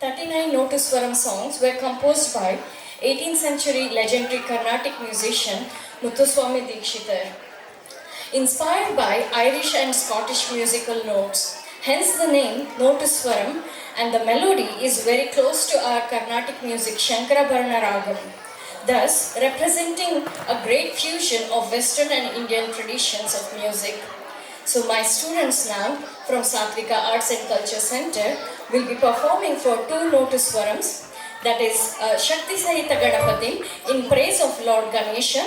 39 Notuswaram songs were composed by 18th century legendary Carnatic musician Muthuswami Dikshitar. Inspired by Irish and Scottish musical notes, hence the name Notuswaram, and the melody is very close to our Carnatic music Shankarabharana Ragam, thus representing a great fusion of Western and Indian traditions of music. So my students now from Satvika Arts and Culture Center will be performing for two Notuswarams, that is Shakti Sahita Ganapati in praise of Lord Ganesha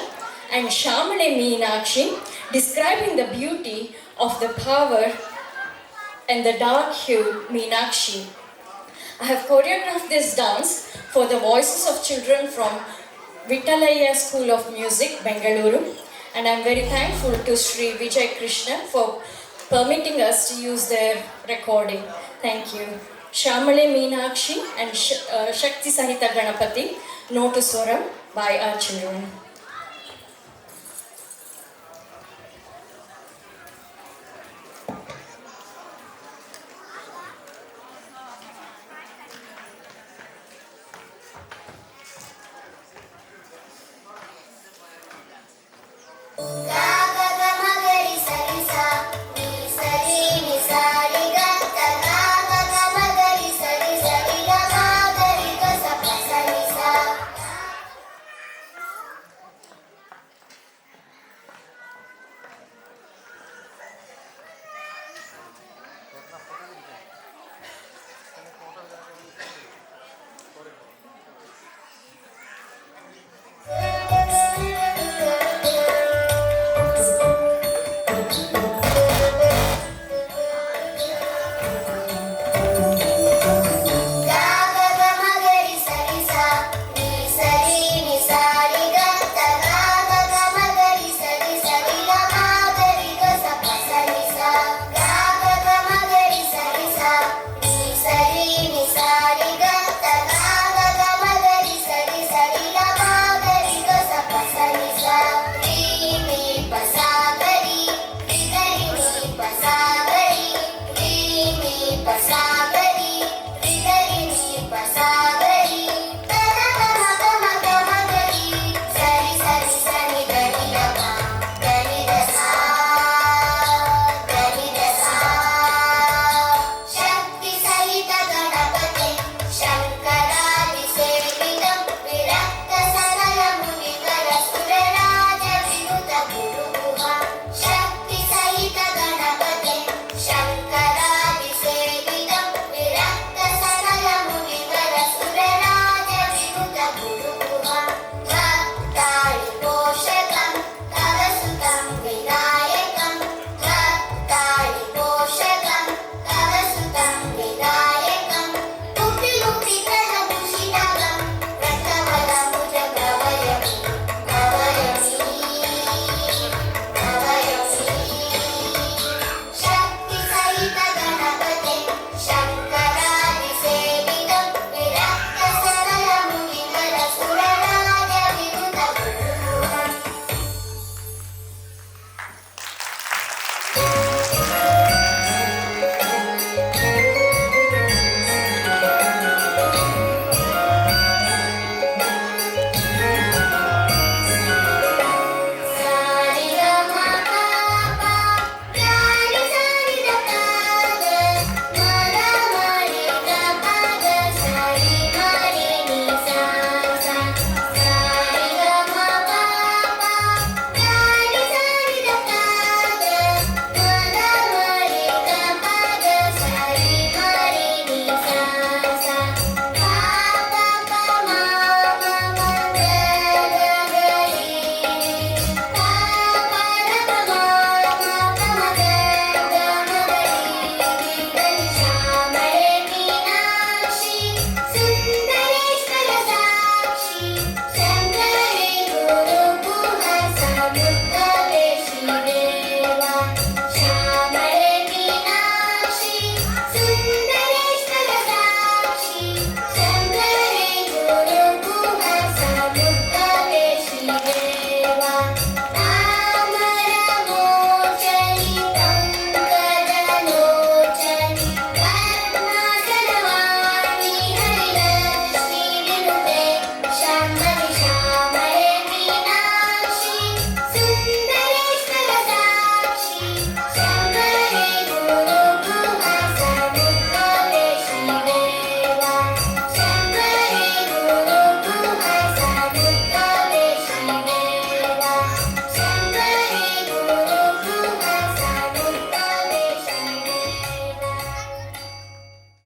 and Shamale Meenakshi describing the beauty of the power and the dark-hued Meenakshi. I have choreographed this dance for the voices of children from Vittalaya School of Music, Bengaluru, and I am very thankful to Sri Vijay Krishna for permitting us to use their recording. Thank you. Shamale Meenakshi and Shakti Sahita Ganapati, Notuswaram by our children.